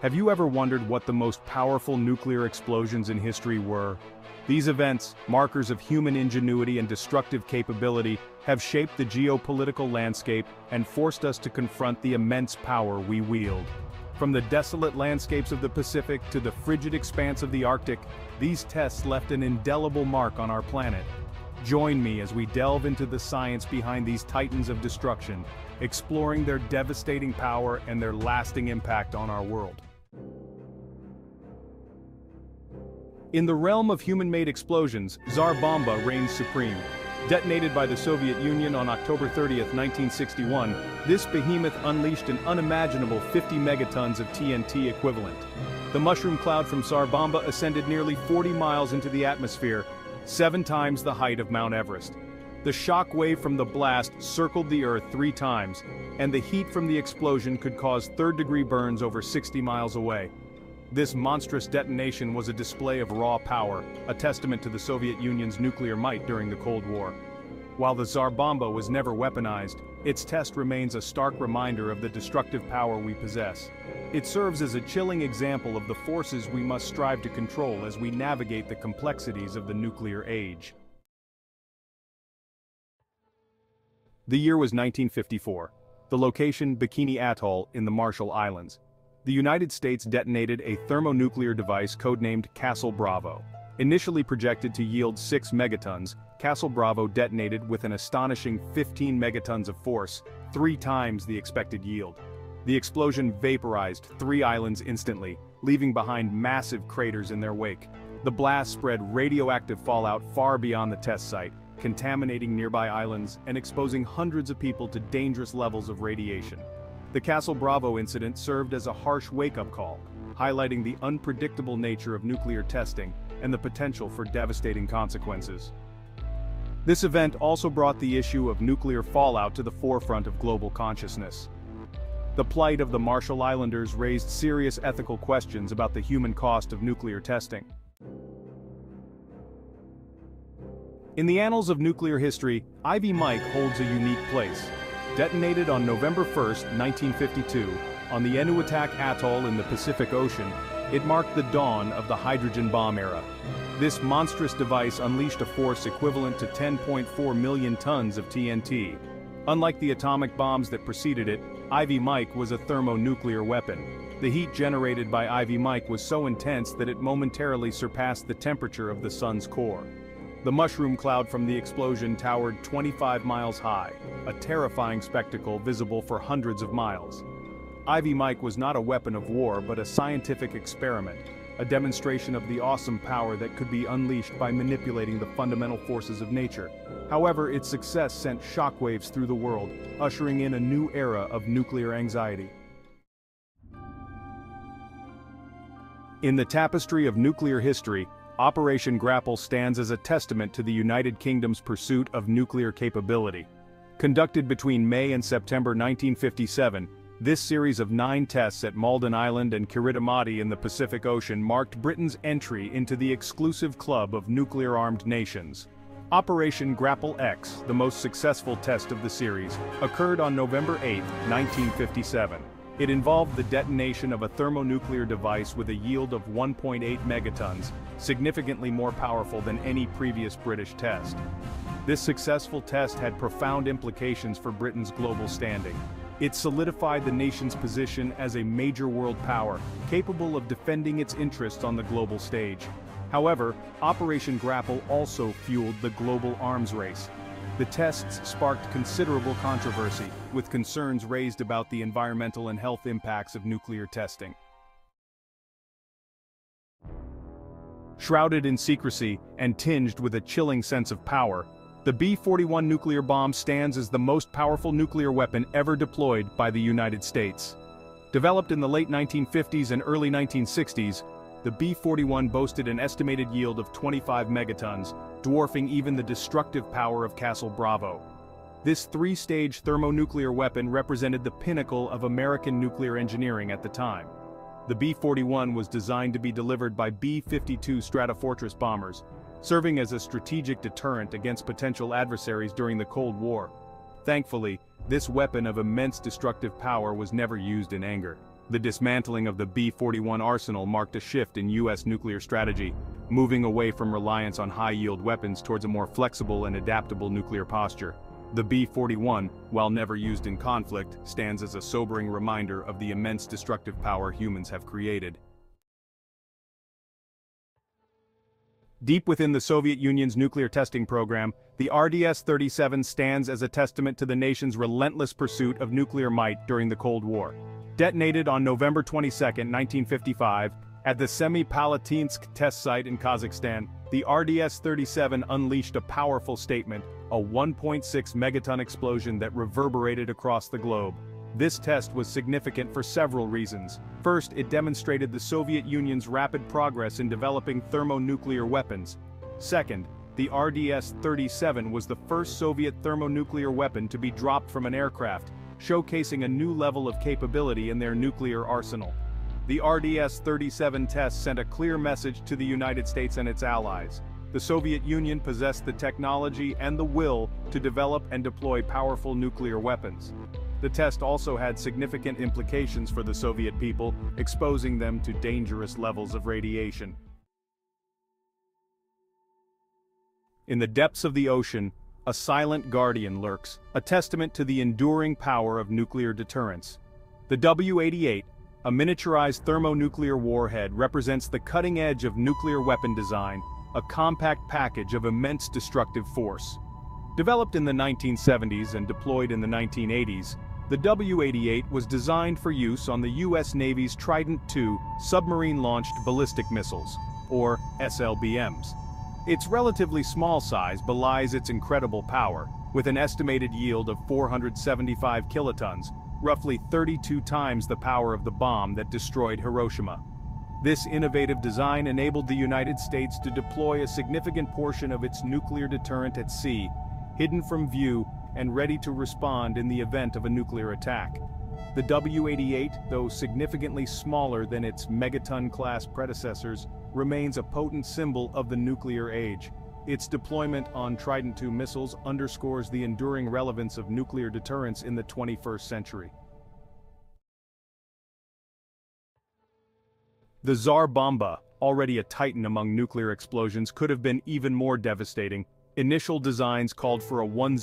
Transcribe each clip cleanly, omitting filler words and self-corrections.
Have you ever wondered what the most powerful nuclear explosions in history were? These events, markers of human ingenuity and destructive capability, have shaped the geopolitical landscape and forced us to confront the immense power we wield. From the desolate landscapes of the Pacific to the frigid expanse of the Arctic, these tests left an indelible mark on our planet. Join me as we delve into the science behind these titans of destruction, exploring their devastating power and their lasting impact on our world. In the realm of human-made explosions, Tsar Bomba reigns supreme. Detonated by the Soviet Union on October 30, 1961, this behemoth unleashed an unimaginable 50 megatons of TNT equivalent. The mushroom cloud from Tsar Bomba ascended nearly 40 miles into the atmosphere, 7 times the height of Mount Everest. The shock wave from the blast circled the Earth 3 times, and the heat from the explosion could cause third-degree burns over 60 miles away. This monstrous detonation was a display of raw power, a testament to the Soviet Union's nuclear might during the Cold War. While the Tsar Bomba was never weaponized, its test remains a stark reminder of the destructive power we possess. It serves as a chilling example of the forces we must strive to control as we navigate the complexities of the nuclear age. The year was 1954. The location, Bikini Atoll in the Marshall Islands. The United States detonated a thermonuclear device codenamed Castle Bravo. Initially projected to yield 6 megatons, Castle Bravo detonated with an astonishing 15 megatons of force, 3 times the expected yield. The explosion vaporized 3 islands instantly, leaving behind massive craters in their wake. The blast spread radioactive fallout far beyond the test site, contaminating nearby islands and exposing hundreds of people to dangerous levels of radiation. The Castle Bravo incident served as a harsh wake-up call, highlighting the unpredictable nature of nuclear testing and the potential for devastating consequences. This event also brought the issue of nuclear fallout to the forefront of global consciousness. The plight of the Marshall Islanders raised serious ethical questions about the human cost of nuclear testing. In the annals of nuclear history, Ivy Mike holds a unique place. Detonated on November 1, 1952, on the Enewetak Atoll in the Pacific Ocean, it marked the dawn of the hydrogen bomb era. This monstrous device unleashed a force equivalent to 10.4 million tons of TNT. Unlike the atomic bombs that preceded it, Ivy Mike was a thermonuclear weapon. The heat generated by Ivy Mike was so intense that it momentarily surpassed the temperature of the sun's core. The mushroom cloud from the explosion towered 25 miles high, a terrifying spectacle visible for hundreds of miles. Ivy Mike was not a weapon of war but a scientific experiment, a demonstration of the awesome power that could be unleashed by manipulating the fundamental forces of nature. However, its success sent shockwaves through the world, ushering in a new era of nuclear anxiety. In the tapestry of nuclear history, Operation Grapple stands as a testament to the United Kingdom's pursuit of nuclear capability. Conducted between May and September 1957, this series of 9 tests at Malden Island and Kiritimati in the Pacific Ocean marked Britain's entry into the exclusive club of nuclear-armed nations. Operation Grapple X, the most successful test of the series, occurred on November 8, 1957. It involved the detonation of a thermonuclear device with a yield of 1.8 megatons, significantly more powerful than any previous British test. This successful test had profound implications for Britain's global standing. It solidified the nation's position as a major world power, capable of defending its interests on the global stage. However, Operation Grapple also fueled the global arms race. The tests sparked considerable controversy, with concerns raised about the environmental and health impacts of nuclear testing. Shrouded in secrecy and tinged with a chilling sense of power, the B-41 nuclear bomb stands as the most powerful nuclear weapon ever deployed by the United States. Developed in the late 1950s and early 1960s, the B-41 boasted an estimated yield of 25 megatons, dwarfing even the destructive power of Castle Bravo. This 3-stage thermonuclear weapon represented the pinnacle of American nuclear engineering at the time. The B-41 was designed to be delivered by B-52 Stratofortress bombers, serving as a strategic deterrent against potential adversaries during the Cold War. Thankfully, this weapon of immense destructive power was never used in anger. The dismantling of the B-41 arsenal marked a shift in U.S. nuclear strategy, moving away from reliance on high-yield weapons towards a more flexible and adaptable nuclear posture. The B-41, while never used in conflict, stands as a sobering reminder of the immense destructive power humans have created. Deep within the Soviet Union's nuclear testing program, the RDS-37 stands as a testament to the nation's relentless pursuit of nuclear might during the Cold War. Detonated on November 22, 1955, at the Semipalatinsk test site in Kazakhstan, the RDS-37 unleashed a powerful statement, a 1.6 megaton explosion that reverberated across the globe. This test was significant for several reasons. First, it demonstrated the Soviet Union's rapid progress in developing thermonuclear weapons. Second, the RDS-37 was the first Soviet thermonuclear weapon to be dropped from an aircraft, showcasing a new level of capability in their nuclear arsenal. The RDS-37 test sent a clear message to the United States and its allies. The Soviet Union possessed the technology and the will to develop and deploy powerful nuclear weapons. The test also had significant implications for the Soviet people, exposing them to dangerous levels of radiation. In the depths of the ocean, a silent guardian lurks, a testament to the enduring power of nuclear deterrence. The W-88, a miniaturized thermonuclear warhead, represents the cutting edge of nuclear weapon design, a compact package of immense destructive force. Developed in the 1970s and deployed in the 1980s, the W-88 was designed for use on the U.S. Navy's Trident II submarine-launched ballistic missiles, or SLBMs. Its relatively small size belies its incredible power, with an estimated yield of 475 kilotons, roughly 32 times the power of the bomb that destroyed Hiroshima. This innovative design enabled the United States to deploy a significant portion of its nuclear deterrent at sea, hidden from view and ready to respond in the event of a nuclear attack. The W-88, though significantly smaller than its megaton-class predecessors, remains a potent symbol of the nuclear age. Its deployment on Trident II missiles underscores the enduring relevance of nuclear deterrence in the 21st century. The Tsar Bomba, already a titan among nuclear explosions, could have been even more devastating. Initial designs called for a 100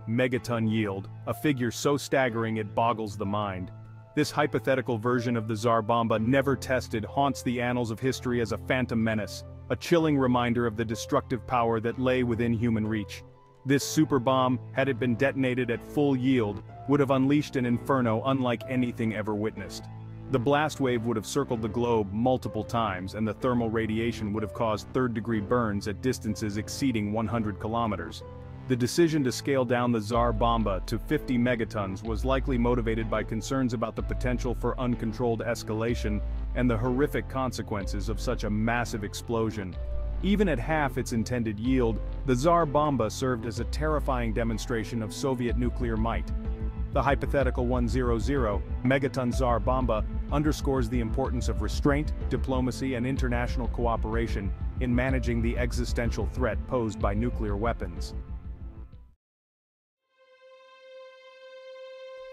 megaton yield, a figure so staggering it boggles the mind. This hypothetical version of the Tsar Bomba, never tested, haunts the annals of history as a phantom menace, a chilling reminder of the destructive power that lay within human reach. This super bomb, had it been detonated at full yield, would have unleashed an inferno unlike anything ever witnessed. The blast wave would have circled the globe multiple times, and the thermal radiation would have caused third-degree burns at distances exceeding 100 kilometers. The decision to scale down the Tsar Bomba to 50 megatons was likely motivated by concerns about the potential for uncontrolled escalation and the horrific consequences of such a massive explosion. Even at half its intended yield, the Tsar Bomba served as a terrifying demonstration of Soviet nuclear might. The hypothetical 100 megaton Tsar Bomba underscores the importance of restraint, diplomacy, and international cooperation in managing the existential threat posed by nuclear weapons.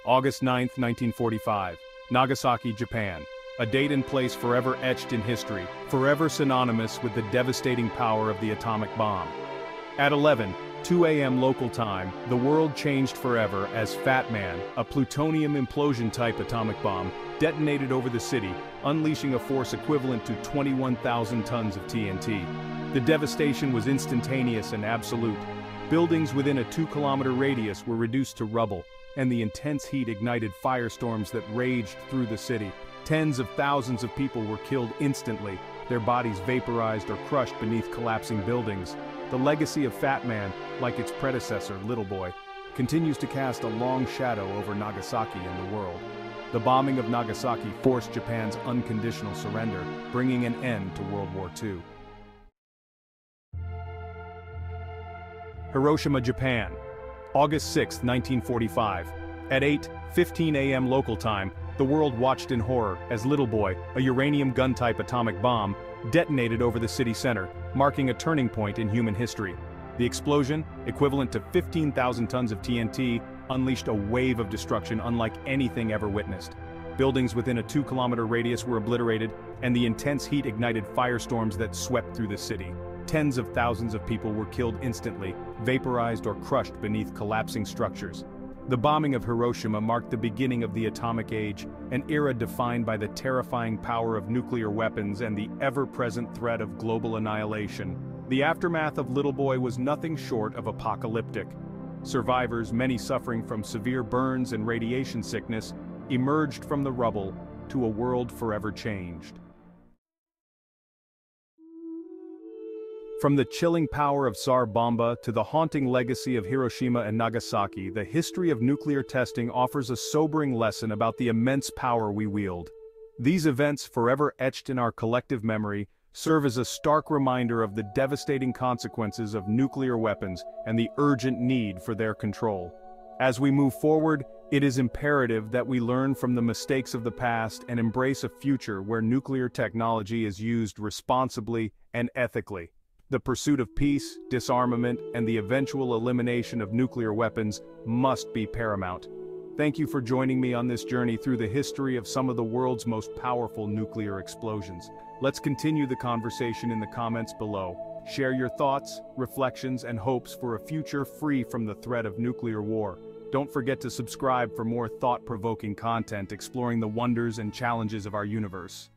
August 9, 1945, Nagasaki, Japan. A date and place forever etched in history, forever synonymous with the devastating power of the atomic bomb. At 11:02 a.m. local time, the world changed forever as Fat Man, a plutonium implosion-type atomic bomb, detonated over the city, unleashing a force equivalent to 21,000 tons of TNT. The devastation was instantaneous and absolute. Buildings within a 2-kilometer radius were reduced to rubble, and the intense heat ignited firestorms that raged through the city. Tens of thousands of people were killed instantly, their bodies vaporized or crushed beneath collapsing buildings. The legacy of Fat Man, like its predecessor, Little Boy, continues to cast a long shadow over Nagasaki and the world. The bombing of Nagasaki forced Japan's unconditional surrender, bringing an end to World War II. Hiroshima, Japan. August 6, 1945. At 8:15 a.m. local time, the world watched in horror as Little Boy, a uranium gun-type atomic bomb, detonated over the city center, marking a turning point in human history. The explosion, equivalent to 15,000 tons of TNT, unleashed a wave of destruction unlike anything ever witnessed. Buildings within a 2-kilometer radius were obliterated, and the intense heat ignited firestorms that swept through the city. Tens of thousands of people were killed instantly, vaporized or crushed beneath collapsing structures. The bombing of Hiroshima marked the beginning of the atomic age, an era defined by the terrifying power of nuclear weapons and the ever-present threat of global annihilation. The aftermath of Little Boy was nothing short of apocalyptic. Survivors, many suffering from severe burns and radiation sickness, emerged from the rubble to a world forever changed. From the chilling power of Tsar Bomba to the haunting legacy of Hiroshima and Nagasaki, the history of nuclear testing offers a sobering lesson about the immense power we wield. These events, forever etched in our collective memory, serve as a stark reminder of the devastating consequences of nuclear weapons and the urgent need for their control. As we move forward, it is imperative that we learn from the mistakes of the past and embrace a future where nuclear technology is used responsibly and ethically. The pursuit of peace, disarmament, and the eventual elimination of nuclear weapons must be paramount. Thank you for joining me on this journey through the history of some of the world's most powerful nuclear explosions. Let's continue the conversation in the comments below. Share your thoughts, reflections, and hopes for a future free from the threat of nuclear war. Don't forget to subscribe for more thought-provoking content exploring the wonders and challenges of our universe.